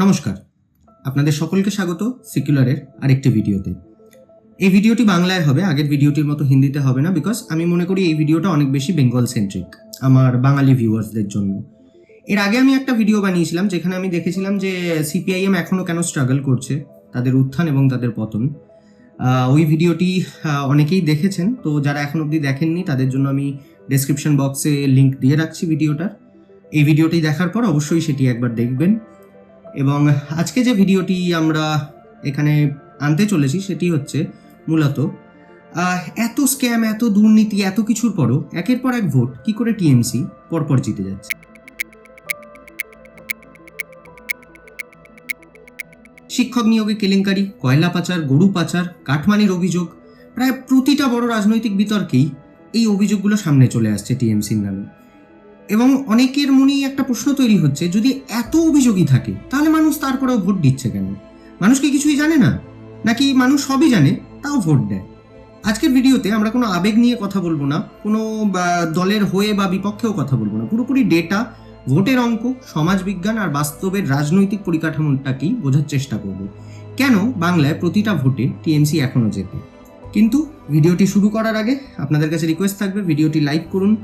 নমস্কার, আপনাদের সকলকে স্বাগত সিকুলারের আরেকটি ভিডিওতে। এই ভিডিওটি বাংলায় হবে, আগের ভিডিওটির মতো হিন্দিতে হবে না, বিকজ আমি মনে করি এই ভিডিওটা অনেক বেশি বেঙ্গল সেন্ট্রিক আমার বাঙালি ভিউয়ার্সদের জন্য। এর আগে আমি একটা ভিডিও বানিয়েছিলাম যেখানে আমি দেখেছিলাম যে সিপিআইএম এখনও কেন স্ট্রাগল করছে, তাদের উত্থান এবং তাদের পতন। ওই ভিডিওটি অনেকেই দেখেছেন, তো যারা এখন অবধি দেখেননি তাদের জন্য আমি ডেসক্রিপশন বক্সে লিঙ্ক দিয়ে রাখছি ভিডিওটার। এই ভিডিওটি দেখার পর অবশ্যই সেটি একবার দেখবেন। এবং আজকে যে ভিডিওটি আমরা এখানে আনতে চলেছি সেটি হচ্ছে মূলত এত স্ক্যাম, এত দুর্নীতি, এত কিছুর পরও একের পর এক ভোট কি করে টিএমসি পরপর জিতে যাচ্ছে। শিক্ষক নিয়োগে কেলেঙ্কারি, কয়লা পাচার, গরু পাচার, কাটমানির অভিযোগ, প্রায় প্রতিটা বড় রাজনৈতিক বিতর্কেই এই অভিযোগগুলো সামনে চলে আসছে টিএমসির নামে। এবং অনেকের মনেই একটা প্রশ্ন তৈরি হচ্ছে, যদি এত অভিযোগই থাকে তাহলে মানুষ তারপরেও ভোট দিচ্ছে কেন? মানুষ কি কিছুই জানে না, নাকি মানুষ সবই জানে তাও ভোট দেয়? আজকের ভিডিওতে আমরা কোনো আবেগ নিয়ে কথা বলবো না, কোনো দলের হয়ে বা বিপক্ষেও কথা বলবো না, পুরোপুরি ডেটা, ভোটের অঙ্ক, সমাজবিজ্ঞান আর বাস্তবের রাজনৈতিক পরিকাঠামোটাকেই বোঝার চেষ্টা করব কেন বাংলায় প্রতিটা ভোটে টিএমসি এখনও জেতে। কিন্তু ভিডিওটি শুরু করার আগে আপনাদের কাছে রিকোয়েস্ট থাকবে, ভিডিওটি লাইক করুন,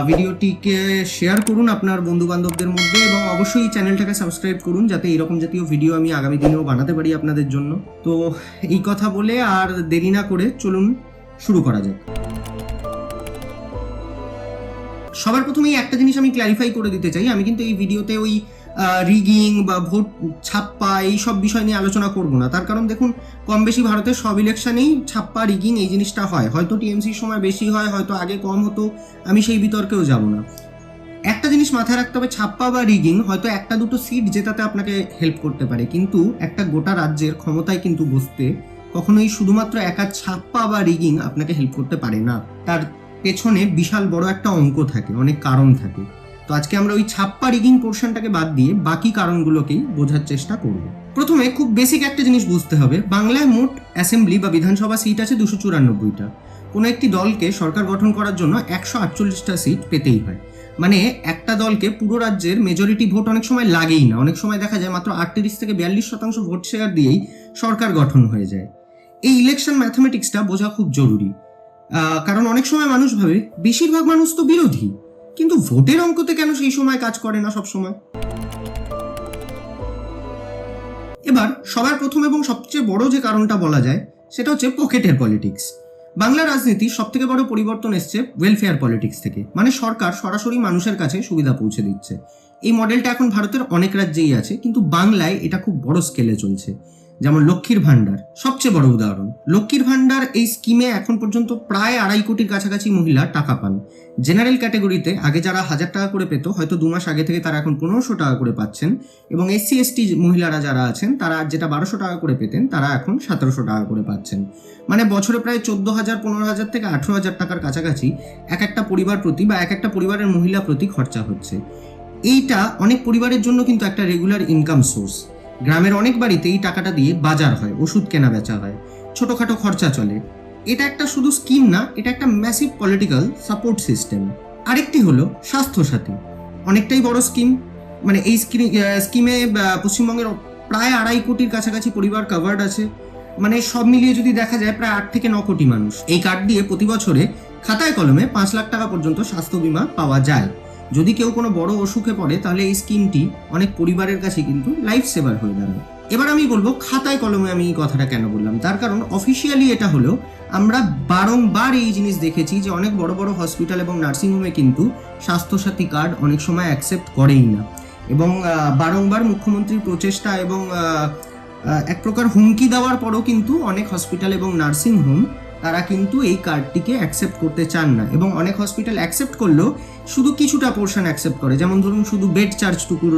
ভিডিওটিকে শেয়ার করুন আপনার বন্ধু বান্ধবদের মধ্যে, এবং অবশ্যই চ্যানেলটাকে সাবস্ক্রাইব করুন যাতে এরকম জাতীয় ভিডিও আমি আগামী দিনেও বানাতে পারি আপনাদের জন্য। তো এই কথা বলে আর দেরি না করে চলুন শুরু করা যাক। সবার প্রথমেই একটা জিনিস আমি ক্ল্যারিফাই করে দিতে চাই, আমি কিন্তু এই ভিডিওতে ওই রিগিং বা ভোট ছাপ্পা এই সব বিষয় নিয়ে আলোচনা করব না। তার কারণ দেখুন, কম বেশি ভারতের সব ইলেকশনেই ছাপ্পা, রিগিং এই জিনিসটা হয়। হয়তো টিএমসির সময় বেশি হয়, হয়তো আগে কম হতো, আমি সেই বিতর্কেও যাব না। একটা জিনিস মাথায় রাখতে হবে, ছাপ্পা বা রিগিং হয়তো একটা দুটো সিট জেতাতে আপনাকে হেল্প করতে পারে, কিন্তু একটা গোটা রাজ্যের ক্ষমতায় কিন্তু বসতে কখনোই শুধুমাত্র একা ছাপ্পা বা রিগিং আপনাকে হেল্প করতে পারে না। তার পেছনে বিশাল বড় একটা অঙ্ক থাকে, অনেক কারণ থাকে। তো আজকে আমরা ওই ছাপ্পা রিগিং পোর্শনটাকে বাদ দিয়ে বাকি কারণগুলোকেই বোঝার চেষ্টা করব। প্রথমে খুব বেসিক একটা জিনিস বুঝতে হবে, বাংলায় মোট অ্যাসেম্বলি বা বিধানসভা সিট আছে 294টা। কোনো একটি দলকে সরকার গঠন করার জন্য 148টা সিট পেতেই হয়। মানে একটা দলকে পুরো রাজ্যের মেজরিটি ভোট অনেক সময় লাগেই না, অনেক সময় দেখা যায় মাত্র 38 থেকে 42% ভোট শেয়ার দিয়েই সরকার গঠন হয়ে যায়। এই ইলেকশন ম্যাথমেটিক্সটা বোঝা খুব জরুরি, কারণ অনেক সময় মানুষ ভাবে বেশিরভাগ মানুষ তো বিরোধী, কিন্তু ভোটের অঙ্কতে কেন সেই সময় কাজ করে না সব সময়। এবার সবার প্রথম এবং সবচেয়ে বড় যে কারণটা বলা যায় সেটা হচ্ছে পকেটের পলিটিক্স। বাংলা রাজনীতির সব থেকে বড় পরিবর্তন এসছে ওয়েলফেয়ার পলিটিক্স থেকে, মানে সরকার সরাসরি মানুষের কাছে সুবিধা পৌঁছে দিচ্ছে। এই মডেলটা এখন ভারতের অনেক রাজ্যেই আছে, কিন্তু বাংলায় এটা খুব বড় স্কেলে চলছে। যেমন লক্ষ্মীর ভাণ্ডার সবচেয়ে বড় উদাহরণ। লক্ষ্মীর ভাণ্ডার এই স্কিমে এখন পর্যন্ত প্রায় 2.5 কোটির কাছাকাছি মহিলা টাকা পান। জেনারেল ক্যাটাগরিতে আগে যারা 1000 টাকা করে পেত, হয়তো 2 মাস আগে থেকে তারা এখন 1500 টাকা করে পাচ্ছেন, এবং SC/ST মহিলারা যারা আছেন তারা যেটা 1200 টাকা করে পেতেন তারা এখন 1700 টাকা করে পাচ্ছেন। মানে বছরে প্রায় 14,000, 15,000 থেকে 18,000 টাকার কাছাকাছি এক একটা পরিবার প্রতি বা এক একটা পরিবারের মহিলা প্রতি খরচা হচ্ছে। এইটা অনেক পরিবারের জন্য কিন্তু একটা রেগুলার ইনকাম সোর্স। গ্রামের অনেক বাড়িতে এই টাকাটা দিয়ে বাজার হয়, ওষুধ কেনা বেচা হয়, ছোটোখাটো খরচা চলে। এটা একটা শুধু স্কিম না, এটা একটা ম্যাসিভ পলিটিক্যাল সাপোর্ট সিস্টেম। আরেকটি হলো স্বাস্থ্যসাথী, অনেকটাই বড় স্কিম। মানে এই স্কিমে পশ্চিমবঙ্গের প্রায় 2.5 কোটির কাছাকাছি পরিবার কাভার্ড আছে। মানে সব মিলিয়ে যদি দেখা যায় প্রায় 8 থেকে 9 কোটি মানুষ এই কার্ড দিয়ে প্রতি বছরে খাতায় কলমে 5 লাখ টাকা পর্যন্ত স্বাস্থ্য বীমা পাওয়া যায়। যদি কেউ কোনো বড় অসুখে পড়ে তাহলে এই স্কিমটি অনেক পরিবারের কাছে কিন্তু লাইফ সেভার হয়ে দাঁড়ায়। এবার আমি বলবো খাতায় কলমে আমি এই কথাটা কেন বললাম, তার কারণ অফিসিয়ালি এটা হলো আমরা বারংবার এই জিনিস দেখেছি যে অনেক বড় বড় হসপিটাল এবং নার্সিংহোমে কিন্তু স্বাস্থ্যসাথী কার্ড অনেক সময় অ্যাকসেপ্ট করেই না, এবং বারংবার মুখ্যমন্ত্রীর প্রচেষ্টা এবং এক প্রকার হুমকি দেওয়ার পরও কিন্তু অনেক হসপিটাল এবং নার্সিংহোম তারা কিন্তু এই কার্ডটিকে অ্যাকসেপ্ট করতে চান না, এবং অনেক হসপিটাল অ্যাকসেপ্ট করলেও শুধু কিছুটা পোর্শন অ্যাকসেপ্ট করে। যেমন ধরুন শুধু বেড চার্জটুকুর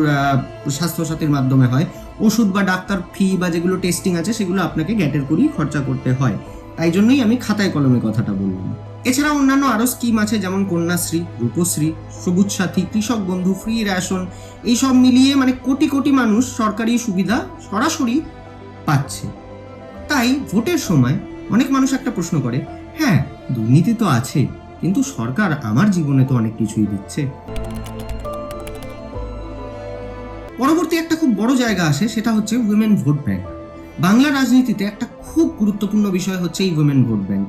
স্বাস্থ্যসাথীর মাধ্যমে হয়, ওষুধ বা ডাক্তার ফি বা যেগুলো টেস্টিং আছে সেগুলো আপনাকে গ্যাটের করেই খরচা করতে হয়। তাই জন্যই আমি খাতায় কলমে কথাটা বললাম। এছাড়া অন্যান্য আরও স্কিম আছে, যেমন কন্যাশ্রী, রূপশ্রী, সবুজ সাথী, কৃষক বন্ধু, ফ্রি রেশন, এইসব মিলিয়ে মানে কোটি কোটি মানুষ সরকারি সুবিধা সরাসরি পাচ্ছে। তাই ভোটের সময় অনেক মানুষ একটা প্রশ্ন করে, হ্যাঁ দুর্নীতি তো আছে, কিন্তু সরকার আমার জীবনে তো অনেক কিছুই দিচ্ছে। পরবর্তী একটা খুব বড় জায়গা আসে, সেটা হচ্ছে উইমেন ভোট ব্যাংক। বাংলা রাজনীতিতে একটা খুব গুরুত্বপূর্ণ বিষয় হচ্ছে এই উইমেন ভোট ব্যাংক।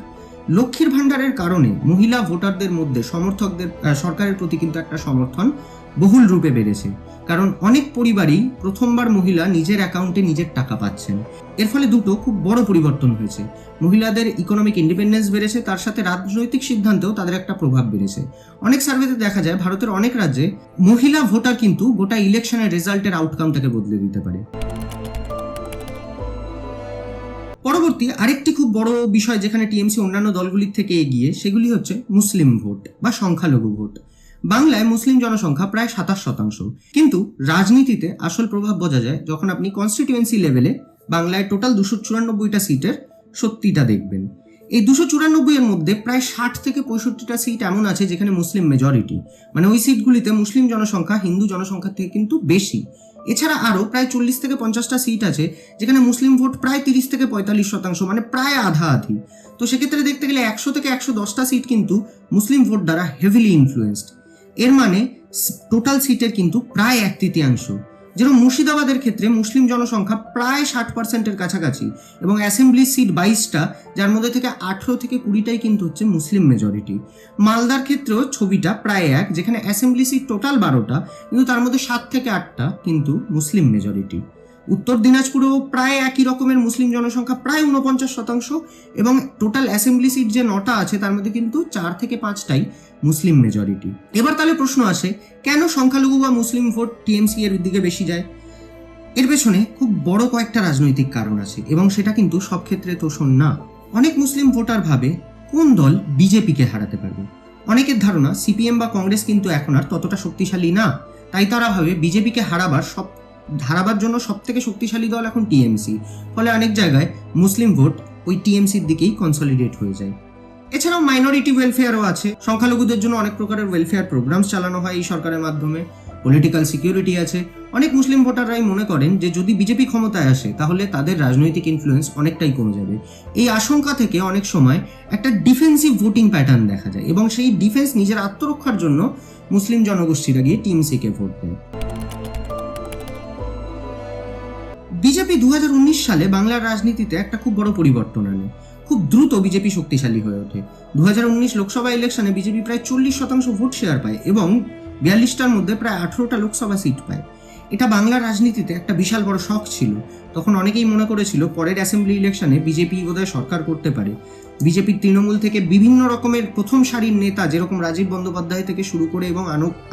লক্ষ্মীর ভাণ্ডারের কারণে মহিলা ভোটারদের মধ্যে সমর্থকদের সরকারের প্রতি কিন্তু একটা সমর্থন বহুল রূপে বেড়েছে, কারণ অনেক পরিবারই প্রথমবার মহিলা নিজের অ্যাকাউন্টে নিজের টাকা পাচ্ছেন। এর ফলে দুটো খুব বড় পরিবর্তন হয়েছে। মহিলাদের ইকোনমিক ইন্ডিপেন্ডেন্স বেড়েছে, তার সাথে রাজনৈতিক সিদ্ধান্তেও তাদের একটা প্রভাব বেড়েছে। অনেক সার্ভেতে দেখা যায় ভারতের অনেক রাজ্যে মহিলা ভোটার কিন্তু গোটা ইলেকশনের রেজাল্টের আউটকামটাকে বদলে দিতে পারে। পরবর্তী আরেকটি খুব বড় বিষয় যেখানে টিএমসি অন্যান্য দলগুলির থেকে এগিয়ে, সেগুলি হচ্ছে মুসলিম ভোট বা সংখ্যালঘু ভোট। বাংলায় মুসলিম জনসংখ্যা প্রায় 27%, কিন্তু রাজনীতিতে আসল প্রভাব বোঝা যায় যখন আপনি কনস্টিটিউয়েন্সি লেভেলে বাংলায় টোটাল 294টা সিটের 70টা দেখবেন। এই 294 এর মধ্যে প্রায় 60 থেকে 65টা সিট এমন আছে যেখানে মুসলিম মেজরিটি, মানে ওই সিটগুলিতে মুসলিম জনসংখ্যা হিন্দু জনসংখ্যার থেকে কিন্তু বেশি। এছাড়া আরও প্রায় 40 থেকে 50টা সিট আছে যেখানে মুসলিম ভোট প্রায় 30 থেকে 45%, মানে প্রায় আধা আধি। তো সেক্ষেত্রে দেখতে গেলে 100 থেকে 110টা সিট কিন্তু মুসলিম ভোট দ্বারা হেভিলি ইনফ্লুয়েন্সড। এর মানে টোটাল সিটের কিন্তু প্রায় 1/3। যেরকম মুর্শিদাবাদের ক্ষেত্রে মুসলিম জনসংখ্যা প্রায় 60%-এর কাছাকাছি এবং অ্যাসেম্বলি সিট 22টা, যার মধ্যে থেকে 18 থেকে 20টাই কিন্তু হচ্ছে মুসলিম মেজরিটি। মালদার ক্ষেত্রেও ছবিটা প্রায় এক, যেখানে অ্যাসেম্বলি সিট টোটাল 12টা, কিন্তু তার মধ্যে 7 থেকে 8টা কিন্তু মুসলিম মেজরিটি। উত্তর দিনাজপুরেও প্রায় একই রকমের মুসলিম জনসংখ্যা প্রায় 49% এবং টোটাল অ্যাসেম্বলি সিট যে 9টা আছে তার মধ্যে কিন্তু 4 থেকে 5টাই মুসলিম মেজরিটি। এবার তাহলে প্রশ্ন আসে, কেন সংখ্যালঘু বা মুসলিম ভোট টিএমসি এর দিকে বেশি যায়? এর পেছনে খুব বড় কয়েকটা রাজনৈতিক কারণ আছে এবং সেটা কিন্তু সব ক্ষেত্রে তোষণ না। অনেক মুসলিম ভোটার ভাবে কোন দল বিজেপিকে হারাতে পারবে। অনেকের ধারণা সিপিএম বা কংগ্রেস কিন্তু এখন আর ততটা শক্তিশালী না, তাই তারা ভাবে বিজেপিকে হারাবার জন্য সব থেকে শক্তিশালী দল এখন টিএমসি। ফলে অনেক জায়গায় মুসলিম ভোট ওই টিএমসির দিকেই কনসলিডেট হয়ে যায়। এছাড়াও মাইনরিটি ওয়েলফেয়ারও আছে। সংখ্যালঘুদের জন্য অনেক প্রকারের ওয়েলফেয়ার প্রোগ্রামস চালানো হয় এই সরকারের মাধ্যমে। পলিটিক্যাল সিকিউরিটি আছে। অনেক মুসলিম ভোটাররাই মনে করেন যে যদি বিজেপি ক্ষমতায় আসে তাহলে তাদের রাজনৈতিক ইনফ্লুয়েন্স অনেকটাই কমে যাবে। এই আশঙ্কা থেকে অনেক সময় একটা ডিফেন্সিভ ভোটিং প্যাটার্ন দেখা যায় এবং সেই ডিফেন্স নিজের আত্মরক্ষার জন্য মুসলিম জনগোষ্ঠীরা গিয়ে টিএমসিকে ভোট দেয়। বিজেপি 2019 সালে বাংলার রাজনীতিতে একটা খুব বড় পরিবর্তন আনে। খুব দ্রুত বিজেপি শক্তিশালী হয়ে ওঠে। 2019 লোকসভা ইলেকশনে বিজেপি প্রায় 40% ভোট শেয়ার পায় এবং 42টার মধ্যে প্রায় 18টা লোকসভা সিট পায়। এটা বাংলার রাজনীতিতে একটা বিশাল বড় শক ছিল। তখন অনেকেই মনে করেছিল পরের অ্যাসেম্বলি ইলেকশনে বিজেপি বোধহয় সরকার করতে পারে। বিজেপির তৃণমূল থেকে বিভিন্ন রকমের প্রথম সারির নেতা, যেরকম রাজীব বন্দ্যোপাধ্যায় থেকে শুরু করে এবং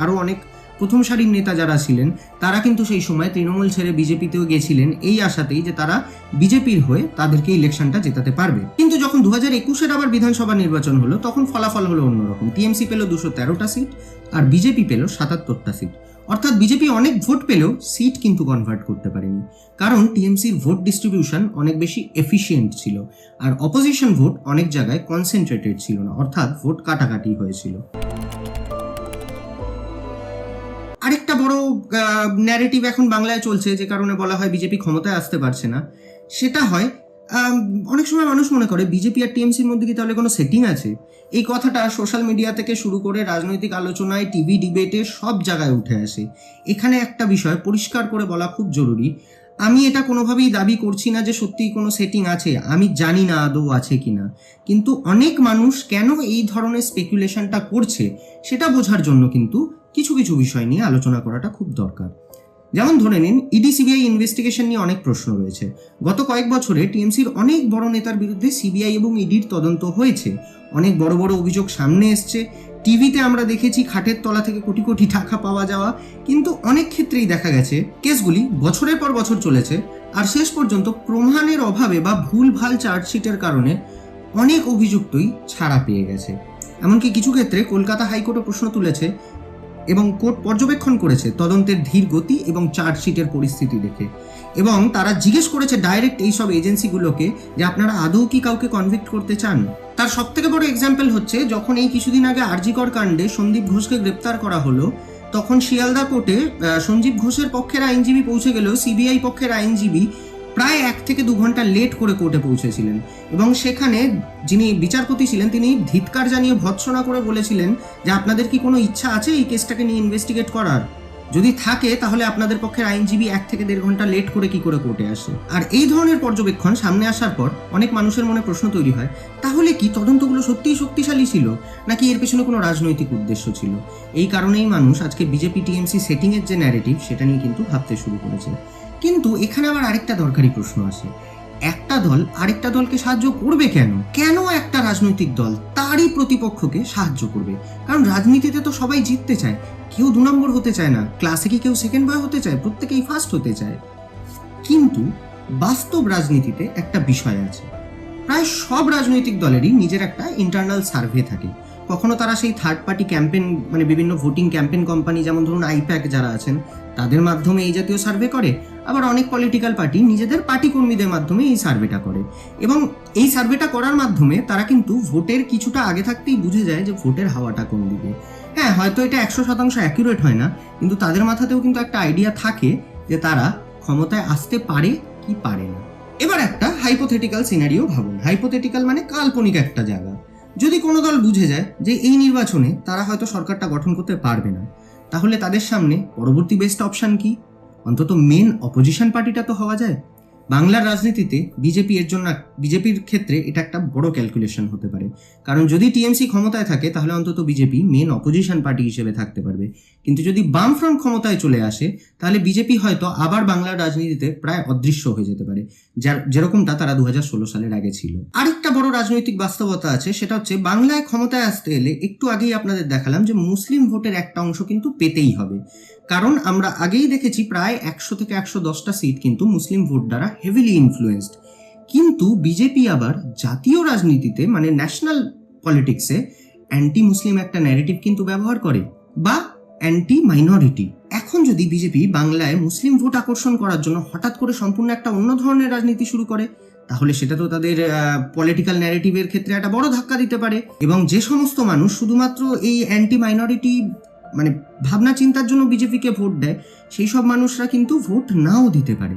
আরও অনেক প্রথম সারির নেতা যারা ছিলেন তারা কিন্তু সেই সময় তৃণমূল ছেড়ে বিজেপিতেও গেছিলেন এই আশাতেই যে তারা বিজেপির হয়ে তাদেরকে ইলেকশনটা জেতাতে পারবে। কিন্তু যখন 2021-এর আবার বিধানসভা নির্বাচন হলো তখন ফলাফল হলো অন্যরকম। টিএমসি পেল 213টা সিট আর বিজেপি পেল 77টা সিট। অর্থাৎ বিজেপি অনেক ভোট পেলেও সিট কিন্তু কনভার্ট করতে পারেনি, কারণ টিএমসির ভোট ডিস্ট্রিবিউশন অনেক বেশি এফিসিয়েন্ট ছিল আর অপোজিশন ভোট অনেক জায়গায় কনসেন্ট্রেটেড ছিল না, অর্থাৎ ভোট কাটাকাটি হয়েছিল। আরেকটা বড় ন্যারেটিভ এখন বাংলায় চলছে যে কারণে বলা হয় বিজেপি ক্ষমতায় আসতে পারছে না, সেটা হয় অনেক সময় মানুষ মনে করে বিজেপি আর টিএমসির মধ্যে কি তাহলে কোনো সেটিং আছে। এই কথাটা সোশ্যাল মিডিয়া থেকে শুরু করে রাজনৈতিক আলোচনায়, টিভি ডিবেটে সব জায়গায় উঠে আসে। এখানে একটা বিষয় পরিষ্কার করে বলা খুব জরুরি। আমি এটা কোনোভাবেই দাবি করছি না যে সত্যিই কোনো সেটিং আছে, আমি জানি না আদৌ আছে কিনা, কিন্তু অনেক মানুষ কেন এই ধরনের স্পেকুলেশনটা করছে সেটা বোঝার জন্য কিন্তু কিছু কিছু বিষয় নিয়ে আলোচনা করাটা খুব দরকার। যেমন ধরে নিন, ইডি সিবিআই ইনভেস্টিগেশন নিয়ে অনেক প্রশ্ন রয়েছে। গত কয়েক বছরে টিএমসির অনেক বড় নেতার বিরুদ্ধে সিবিআই এবং ইডির তদন্ত হয়েছে। অনেক বড় বড় অভিযোগ সামনে এসছে। টিভিতে আমরা দেখেছি খাটের তলা থেকে কোটি কোটি টাকা পাওয়া যাওয়া, কিন্তু অনেক ক্ষেত্রেই দেখা গেছে কেসগুলি বছরের পর বছর চলেছে আর শেষ পর্যন্ত প্রমাণের অভাবে বা ভুলভাল চার্জশিটের কারণে অনেক অভিযুক্তই ছাড়া পেয়ে গেছে। এমনকি কিছু ক্ষেত্রে কলকাতা হাইকোর্টও প্রশ্ন তুলেছে এবং কোর্ট পর্যবেক্ষণ করেছে তদন্তের ধীর গতি এবং চার্জশিটের পরিস্থিতি দেখে, এবং তারা জিজ্ঞেস করেছে ডাইরেক্ট এইসব এজেন্সিগুলোকে যে আপনারা আদৌ কি কাউকে কনভিক্ট করতে চান। তার সব থেকে বড় এক্সাম্পল হচ্ছে যখন এই কিছুদিন আগে আরজিকর কাণ্ডে সন্দীপ ঘোষকে গ্রেপ্তার করা হলো, তখন শিয়ালদা কোর্টে সঞ্জীব ঘোষের পক্ষের আইনজীবী পৌঁছে গেলেও সিবিআই পক্ষের আইনজীবী প্রায় 1 থেকে 2 ঘন্টা লেট করে কোর্টে পৌঁছেছিলেন এবং সেখানে যিনি বিচারপতি ছিলেন তিনি ধিৎকার জানিয়ে ভৎসনা করে বলেছিলেন যে আপনাদের কি কোনো ইচ্ছা আছে এই কেসটাকে নিয়ে ইনভেস্টিগেট করার। যদি থাকে তাহলে আপনাদের পক্ষের আইনজীবী 1 থেকে 1.5 ঘন্টা লেট করে কি করে কোর্টে আসে? আর এই ধরনের পর্যবেক্ষণ সামনে আসার পর অনেক মানুষের মনে প্রশ্ন তৈরি হয়, তাহলে কি তদন্তগুলো সত্যিই শক্তিশালী ছিল, নাকি এর পেছনে কোনো রাজনৈতিক উদ্দেশ্য ছিল? এই কারণেই মানুষ আজকে বিজেপি টিএমসি সেটিংয়ের যে ন্যারেটিভ সেটা নিয়ে কিন্তু ভাবতে শুরু করেছে। কিন্তু এখানে আবার আরেকটা দরকারি প্রশ্ন আসে, একটা দল আরেকটা দলকে সাহায্য করবে কেন? কেন একটা রাজনৈতিক দল তারই প্রতিপক্ষকে সাহায্য করবে? কারণ রাজনীতিতে তো সবাই জিততে চায়, কেউ 2 নম্বর হতে চায় না। ক্লাসে কি কেউ সেকেন্ড বয় হতে চায়? প্রত্যেকেই ফার্স্ট হতে চায়। কিন্তু বাস্তব রাজনীতিতে একটা বিষয় আছে, প্রায় সব রাজনৈতিক দলেরই নিজের একটা ইন্টারনাল সার্ভে থাকে। কখনো তারা সেই থার্ড পার্টি ক্যাম্পেন, মানে বিভিন্ন ভোটিং ক্যাম্পেন কোম্পানি, যেমন ধরুন আইপ্যাক যারা আছেন, তাদের মাধ্যমে এই জাতীয় সার্ভে করে। আবার অনেক পলিটিক্যাল পার্টি নিজেদের পার্টি কর্মীদের মাধ্যমে এই সার্ভেটা করে, এবং এই সার্ভেটা করার মাধ্যমে তারা কিন্তু ভোটের কিছুটা আগে থাকতেই বুঝে যায় যে ভোটের হাওয়াটা কোন দিকে। হ্যাঁ, হয়তো এটা 100% অ্যাকুরেট হয় না, কিন্তু তাদের মাথাতেও কিন্তু একটা আইডিয়া থাকে যে তারা ক্ষমতায় আসতে পারে কি পারে না। এবার একটা হাইপোথেটিক্যাল সিনারিও ভাবুন। হাইপোথেটিক্যাল মানে কাল্পনিক একটা জায়গা। যদি কোনো দল বুঝে যায় যে এই নির্বাচনে তারা হয়তো সরকারটা গঠন করতে পারবে না, তাহলে তাদের সামনে পরবর্তী বেস্ট অপশন কি? অন্তত মেন অপোজিশন পার্টিটা তো হওয়া যায়। বাংলার রাজনীতিতে বিজেপির ক্ষেত্রে এটা একটা বড় ক্যালকুলেশন হতে পারে, কারণ যদি টিএমসি ক্ষমতায় থাকে তাহলে অন্তত বিজেপি মেন অপোজিশন পার্টি হিসেবে থাকতে পারবে। কিন্তু যদি বামফ্রন্ট ক্ষমতায় চলে আসে তাহলে বিজেপি হয়তো আবার বাংলার রাজনীতিতে প্রায় অদৃশ্য হয়ে যেতে পারে, যেরকমটা তারা 2016 সালের আগে ছিল। আরেকটা বড় রাজনৈতিক বাস্তবতা আছে, সেটা হচ্ছে বাংলায় ক্ষমতায় আসতে এলে একটু আগেই আপনাদের দেখালাম যে মুসলিম ভোটের একটা অংশ কিন্তু পেতেই হবে। কারণ আমরা আগেই দেখেছি প্রায় 100 থেকে 110টা সিট কিন্তু মুসলিম ভোট দ্বারা হেভিলি ইনফ্লুয়েন্সড। কিন্তু বিজেপি আবার জাতীয় রাজনীতিতে, মানে ন্যাশনাল পলিটিক্সে অ্যান্টি মুসলিম একটা ন্যারেটিভ কিন্তু ব্যবহার করে, বা অ্যান্টি মাইনরিটি। এখন যদি বিজেপি বাংলায় মুসলিম ভোট আকর্ষণ করার জন্য হঠাৎ করে সম্পূর্ণ একটা অন্য ধরনের রাজনীতি শুরু করে, তাহলে সেটা তো তাদের পলিটিক্যাল ন্যারেটিভের ক্ষেত্রে একটা বড় ধাক্কা দিতে পারে। এবং যে সমস্ত মানুষ শুধুমাত্র এই অ্যান্টি মাইনরিটি মানে ভাবনা চিন্তার জন্য বিজেপিকে ভোট দেয়, সেই সব মানুষরা কিন্তু ভোট নাও দিতে পারে।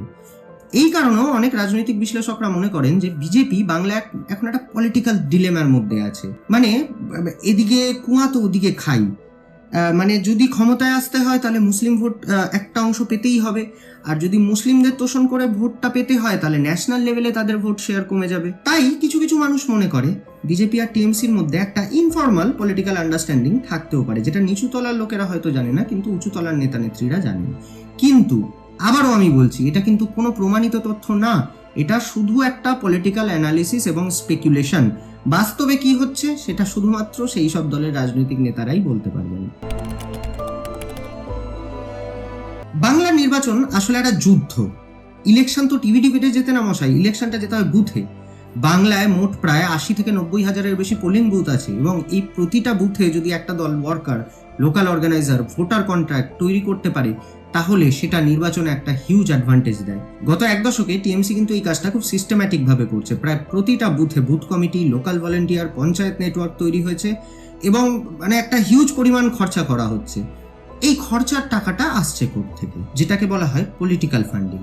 এই কারণেও অনেক রাজনৈতিক বিশ্লেষকরা মনে করেন যে বিজেপি বাংলায় এখন একটা পলিটিক্যাল ডিলেমার মধ্যে আছে। মানে এদিকে কুয়া তো ওদিকে খাই, মানে যদি ক্ষমতায় আসতে হয় তাহলে মুসলিম ভোট একটা অংশ পেতেই হবে, আর যদি মুসলিমদের তোষণ করে ভোটটা পেতে হয় তাহলে ন্যাশনাল লেভেলে তাদের ভোট শেয়ার কমে যাবে। তাই কিছু কিছু মানুষ মনে করে বিজেপি আর টিএমসির মধ্যে একটা ইনফর্মাল পলিটিক্যাল আন্ডারস্ট্যান্ডিং থাকতেও পারে, যেটা নিচু তলার লোকেরা হয়তো জানে না, কিন্তু উঁচু তলার নেতা নেত্রীরা জানেন। কিন্তু আবারও আমি বলছি, এটা কিন্তু কোনো প্রমাণিত তথ্য না, এটা শুধু একটা পলিটিক্যাল অ্যানালিসিস এবং স্পেকুলেশন। বাস্তবে কি হচ্ছে সেটা শুধুমাত্র সেই সব দলের রাজনৈতিক নেতারাই বলতে পারবেন। বাংলার নির্বাচন আসলে একটা যুদ্ধ। ইলেকশন তো টিভি ডিবেটে যেতে না মশাই, ইলেকশনটা যেতে হয় বুথে। বাংলায় মোট প্রায় 80 থেকে 90 হাজারের বেশি পোলিং বুথ আছে, এবং এই প্রতিটা বুথে যদি একটা দল worker, local organizer, voter contract তৈরি করতে পারে, তাহলে সেটা নির্বাচনে একটা হিউজ অ্যাডভান্টেজ দেয়। গত 1 দশকে টিএমসি কিন্তু এই কাজটা খুব সিস্টেম্যাটিক ভাবে করছে। প্রায় প্রতিটা বুথে booth committee, local volunteer, panchayat network তৈরি হয়েছে, এবং মানে একটা হিউজ পরিমাণ খরচা করা হচ্ছে। এই খরচার টাকাটা আসছে কোথা থেকে? যেটাকে বলা হয় পলিটিক্যাল ফান্ডিং।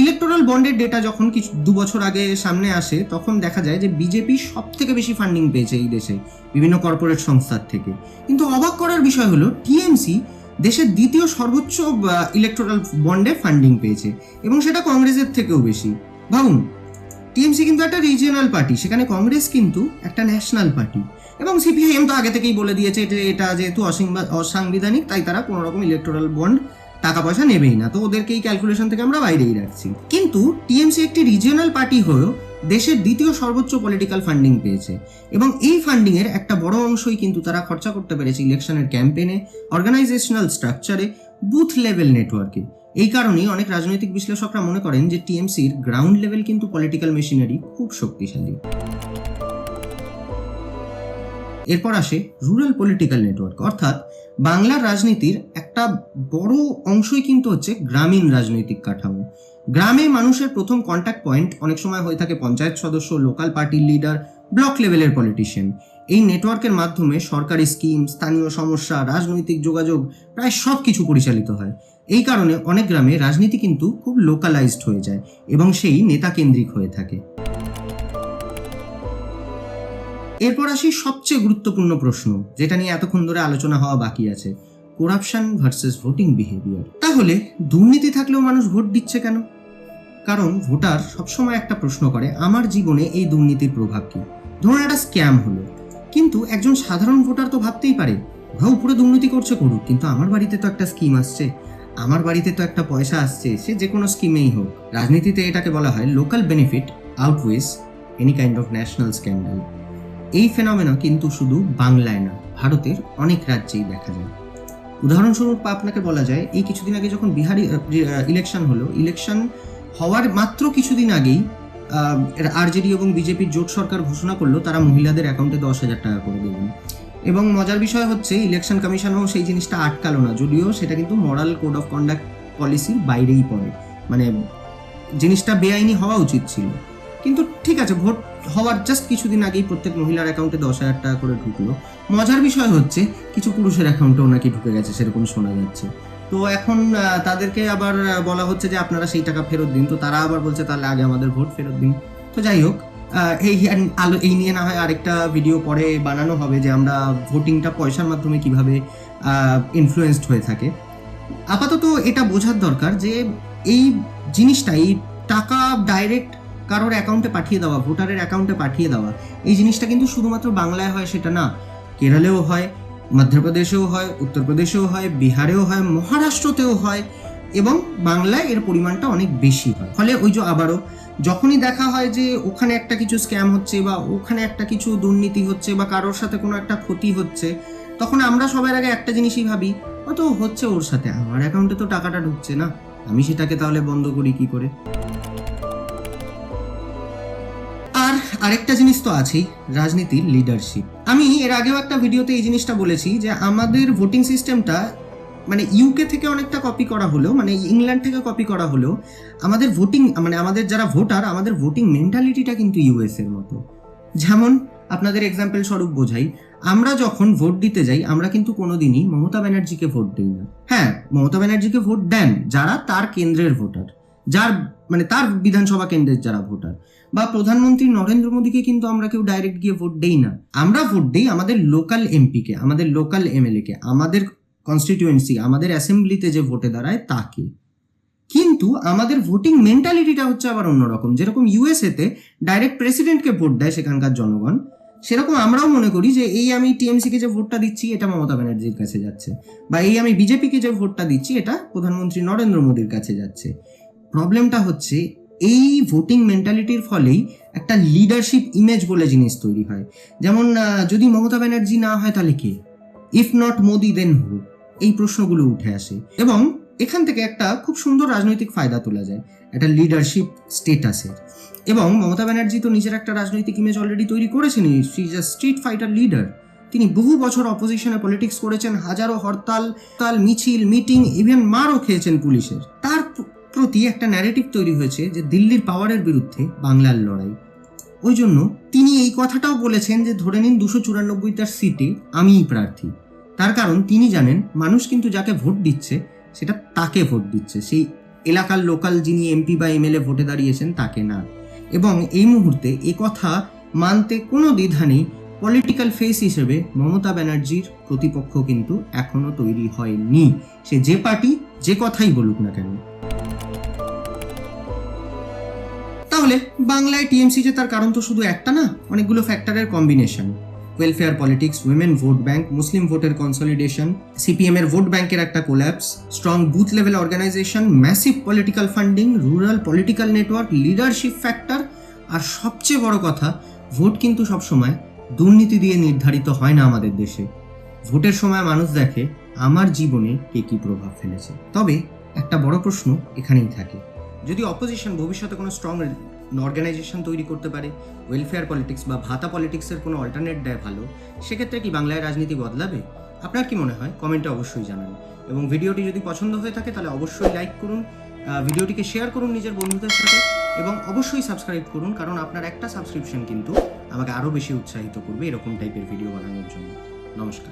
ইলেকটোরাল বন্ডের ডেটা যখন 2 বছর আগে সামনে আসে, তখন দেখা যায় যে বিজেপি সব থেকে বেশি ফান্ডিং পেয়েছে এই দেশে বিভিন্ন কর্পোরেট সংস্থার থেকে। কিন্তু অবাক করার বিষয় হলো টিএমসি দেশের দ্বিতীয় সর্বোচ্চ ইলেকটোরাল বন্ডে ফান্ডিং পেয়েছে, এবং সেটা কংগ্রেসের থেকেও বেশি। ভাবুন, টিএমসি কিন্তু একটা রিজিওনাল পার্টি, সেখানে কংগ্রেস কিন্তু একটা ন্যাশনাল পার্টি, এবং সিপিআইএম তো আগে থেকেই বলে দিয়েছে এটা যেহেতু অসাংবিধানিক, তাই তারা কোনো রকম ইলেকটোরাল বন্ড টাকা পয়সা নেবেই না, তো ওদেরকে এই ক্যালকুলেশন থেকে আমরা বাইরেই রাখছি। কিন্তু টিএমসি একটি রিজিওনাল পার্টি হয়েও দেশের দ্বিতীয় সর্বোচ্চ পলিটিক্যাল ফান্ডিং পেয়েছে, এবং এই ফান্ডিং এর একটা বড় অংশই কিন্তু তারা খরচা করতে পেরেছে ইলেকশনের ক্যাম্পেনে, অর্গানাইজেশনাল স্ট্রাকচারে, বুথ লেভেল নেটওয়ার্কে। এই কারণেই অনেক রাজনৈতিক বিশ্লেষকরা মনে করেন যে টিএমসির গ্রাউন্ড লেভেল কিন্তু পলিটিক্যাল মেশিনারি খুব শক্তিশালী। এরপর আসে রুরাল পলিটিক্যাল নেটওয়ার্ক, অর্থাৎ বাংলার রাজনীতির একটা বড় অংশই কিন্তু হচ্ছে গ্রামীণ রাজনৈতিক কাঠামো। গ্রামে মানুষের প্রথম কন্ট্যাক্ট পয়েন্ট অনেক সময় হয়ে থাকে পঞ্চায়েত সদস্য, লোকাল পার্টির লিডার, ব্লক লেভেলের পলিটিশিয়ান। এই নেটওয়ার্কের মাধ্যমে সরকারি স্কিম, স্থানীয় সমস্যা, রাজনৈতিক যোগাযোগ প্রায় সব কিছু পরিচালিত হয়। এই কারণে অনেক গ্রামে রাজনীতি কিন্তু খুব লোকালাইজড হয়ে যায় এবং সেই নেতা কেন্দ্রিক হয়ে থাকে। এরপর আসি সবচেয়ে গুরুত্বপূর্ণ প্রশ্ন, যেটা নিয়ে এতক্ষণ ধরে আলোচনা হওয়া বাকি আছে। Corruption versus voting behaviour. তাহলে দুর্নীতি থাকলেও মানুষ ভোট দিচ্ছে কেন? কারণ ভোটার সবসময় একটা প্রশ্ন করে, আমার জীবনে এই দুর্নীতির প্রভাব কি? ধরুন একটা স্ক্যাম হলো, কিন্তু একজন সাধারণ ভোটার তো ভাবতেই পারে, উপরে দুর্নীতি করছে করুক, কিন্তু আমার বাড়িতে তো একটা স্কিম আসছে, আমার বাড়িতে তো একটা পয়সা আসছে, সে যে কোনো স্কিমেই হোক। রাজনীতিতে এটাকে বলা হয় local benefit outweighs any kind of national scandal. এই ফেনোমেনা কিন্তু শুধু বাংলায় না, ভারতের অনেক রাজ্যেই দেখা যায়। উদাহরণস্বরূপ আপনাকে বলা যায়, এই কিছুদিন আগে যখন বিহারি ইলেকশন হলো, ইলেকশন হওয়ার মাত্র কিছুদিন আগেই আরজেডি এবং বিজেপির জোট সরকার ঘোষণা করলো তারা মহিলাদের অ্যাকাউন্টে 10,000 টাকা করে দেবেন। এবং মজার বিষয় হচ্ছে, ইলেকশন কমিশনও সেই জিনিসটা আটকালো না, যদিও সেটা কিন্তু মরাল কোড অফ কন্ডাক্ট পলিসির বাইরেই পড়ে, মানে জিনিসটা বেআইনি হওয়া উচিত ছিল। কিন্তু ঠিক আছে, ভোট হওয়ার জাস্ট কিছুদিন আগেই প্রত্যেক মহিলার অ্যাকাউন্টে 10,000 টাকা করে ঢুকলো। মজার বিষয় হচ্ছে, কিছু পুরুষের অ্যাকাউন্টেও নাকি ঢুকে গেছে, সেরকম শোনা যাচ্ছে। তো এখন তাদেরকে আবার বলা হচ্ছে যে আপনারা সেই টাকা ফেরত দিন, তো তারা আবার বলছে তাহলে আগে আমাদের ভোট ফেরত দিন। তো যাই হোক, এই নিয়ে না হয় আরেকটা ভিডিও পরে বানানো হবে, যে আমরা ভোটিংটা পয়সার মাধ্যমে কিভাবে ইনফ্লুয়েসড হয়ে থাকে। আপাতত এটা বোঝার দরকার যে এই জিনিসটা, এই টাকা ডাইরেক্ট কারোর অ্যাকাউন্টে পাঠিয়ে দেওয়া, ভোটারের অ্যাকাউন্টে পাঠিয়ে দেওয়া, এই জিনিসটা কিন্তু শুধুমাত্র বাংলায় হয় সেটা না, কেরালেও হয়, মধ্যপ্রদেশেও হয়, উত্তরপ্রদেশেও হয়, বিহারেও হয়, মহারাষ্ট্রতেও হয়, এবং বাংলায় এর পরিমাণটা অনেক বেশি হয়। ফলে ওই যে আবারও যখনই দেখা হয় যে ওখানে একটা কিছু স্ক্যাম হচ্ছে, বা ওখানে একটা কিছু দুর্নীতি হচ্ছে, বা কারোর সাথে কোনো একটা ক্ষতি হচ্ছে, তখন আমরা সবার আগে একটা জিনিসই ভাবি, তো হচ্ছে ওর সাথে, আমার অ্যাকাউন্টে তো টাকাটা ঢুকছে না, আমি সেটাকে তাহলে বন্ধ করি কি করে? আর আরেকটা জিনিস তো আছেই, রাজনীতির লিডারশিপ। আমি এর আগেও একটা ভিডিওতে এই জিনিসটা বলেছি যে আমাদের ভোটিং সিস্টেমটা মানে ইউকে থেকে অনেকটা কপি করা হলেও, মানে ইংল্যান্ড থেকে কপি করা হলেও, আমাদের ভোটিং, মানে আমাদের যারা ভোটার, আমাদের ভোটিং মেন্টালিটিটা কিন্তু ইউএস এর মতো। যেমন আপনাদের এক্সাম্পল স্বরূপ বোঝাই, আমরা যখন ভোট দিতে যাই, আমরা কিন্তু কোনোদিনই মমতা ব্যানার্জিকে ভোট দিই না। হ্যাঁ, মমতা ব্যানার্জিকে ভোট দেন যারা তার কেন্দ্রের ভোটার, যার মানে তার বিধানসভা কেন্দ্রের যারা ভোটার, বা প্রধানমন্ত্রী নরেন্দ্র মোদীকে কিন্তু আমরা কেউ ডাইরেক্ট গিয়ে ভোট দেই না। আমরা ভোট দিই আমাদের লোকাল এমপিকে, আমাদের লোকাল এমএলএ কে, আমাদের কনস্টিটিউয়েন্সি, আমাদের অ্যাসেম্বলিতে যে ভোটে দাঁড়ায় তাকে। কিন্তু আমাদের ভোটিং মেন্টালিটিটা হচ্ছে আবার অন্যরকম। যেরকম ইউএসএতে ডাইরেক্ট প্রেসিডেন্টকে ভোট দেয় সেখানকার জনগণ, সেরকম আমরাও মনে করি যে এই আমি টিএমসিকে যে ভোটটা দিচ্ছি এটা মমতা ব্যানার্জির কাছে যাচ্ছে, বা এই আমি বিজেপিকে যে ভোটটা দিচ্ছি এটা প্রধানমন্ত্রী নরেন্দ্র মোদীর কাছে যাচ্ছে। প্রবলেমটা হচ্ছে, এই ভোটিং মেন্টালিটির ফলেই একটা লিডারশিপ ইমেজ বলে জিনিস তৈরি হয়। যেমন যদি মমতা ব্যানার্জি না হয় তাহলে কে? ইফ নট মোদি দেন হু? এই প্রশ্নগুলো উঠে আসে, এবং এখান থেকে একটা খুব সুন্দর রাজনৈতিক ফায়দা তোলা যায়, একটা লিডারশিপ স্টেটাসের। এবং মমতা ব্যানার্জি তো নিজের একটা রাজনৈতিক ইমেজ অলরেডি তৈরি করেছেন, she is a street fighter leader. তিনি বহু বছর অপোজিশনে পলিটিক্স করেছেন, হাজারো হরতাল, মিছিল, মিটিং, ইভেন মারও খেয়েছেন পুলিশের। তার প্রতি একটা ন্যারেটিভ তৈরি হয়েছে যে দিল্লির পাওয়ারের বিরুদ্ধে বাংলার লড়াই। ওই জন্য তিনি এই কথাটাও বলেছেন যে ধরে নিন 294টার সিটে আমিই প্রার্থী। তার কারণ তিনি জানেন মানুষ কিন্তু যাকে ভোট দিচ্ছে সেটা তাকে ভোট দিচ্ছে, সেই এলাকার লোকাল যিনি এমপি বা এমএলএ ভোটে দাঁড়িয়েছেন তাকে না। এবং এই মুহূর্তে এ কথা মানতে কোনো দ্বিধা নেই, পলিটিক্যাল ফেস হিসেবে মমতা ব্যানার্জির প্রতিপক্ষ কিন্তু এখনো তৈরি হয়নি, সে যে পার্টি যে কথাই বলুক না কেন। তাহলে বাংলায় টিএমসি যে তার কারণ তো শুধু একটা না, অনেকগুলো ফ্যাক্টরের combination. Welfare politics, women vote bank, Muslim ভোটের কনসলিডেশন, সিপিএম এর ভোট ব্যাংকের একটা collapse, strong booth level organisation, massive political funding, rural political network, leadership factor, আর সবচেয়ে বড় কথা, ভোট কিন্তু সবসময় দুর্নীতি দিয়ে নির্ধারিত হয় না আমাদের দেশে। ভোটের সময় মানুষ দেখে আমার জীবনে কে কি প্রভাব ফেলেছে। তবে একটা বড় প্রশ্ন এখানেই থাকে, যদি অপোজিশন ভবিষ্যতে কোনো স্ট্রং অর্গানাইজেশন তৈরি করতে পারে, ওয়েলফেয়ার পলিটিক্স বা ভাতা পলিটিক্সের কোনো অল্টারনেট দেয় ভালো, সেক্ষেত্রে কি বাংলায় রাজনীতি বদলাবে? আপনার কি মনে হয়? কমেন্টে অবশ্যই জানান। এবং ভিডিওটি যদি পছন্দ হয়ে থাকে তাহলে অবশ্যই লাইক করুন, ভিডিওটিকে শেয়ার করুন নিজের বন্ধুদের সাথে, এবং অবশ্যই সাবস্ক্রাইব করুন, কারণ আপনার একটা সাবস্ক্রিপশন কিন্তু আমাকে আরও বেশি উৎসাহিত করবে এরকম টাইপের ভিডিও বানানোর জন্য। নমস্কার।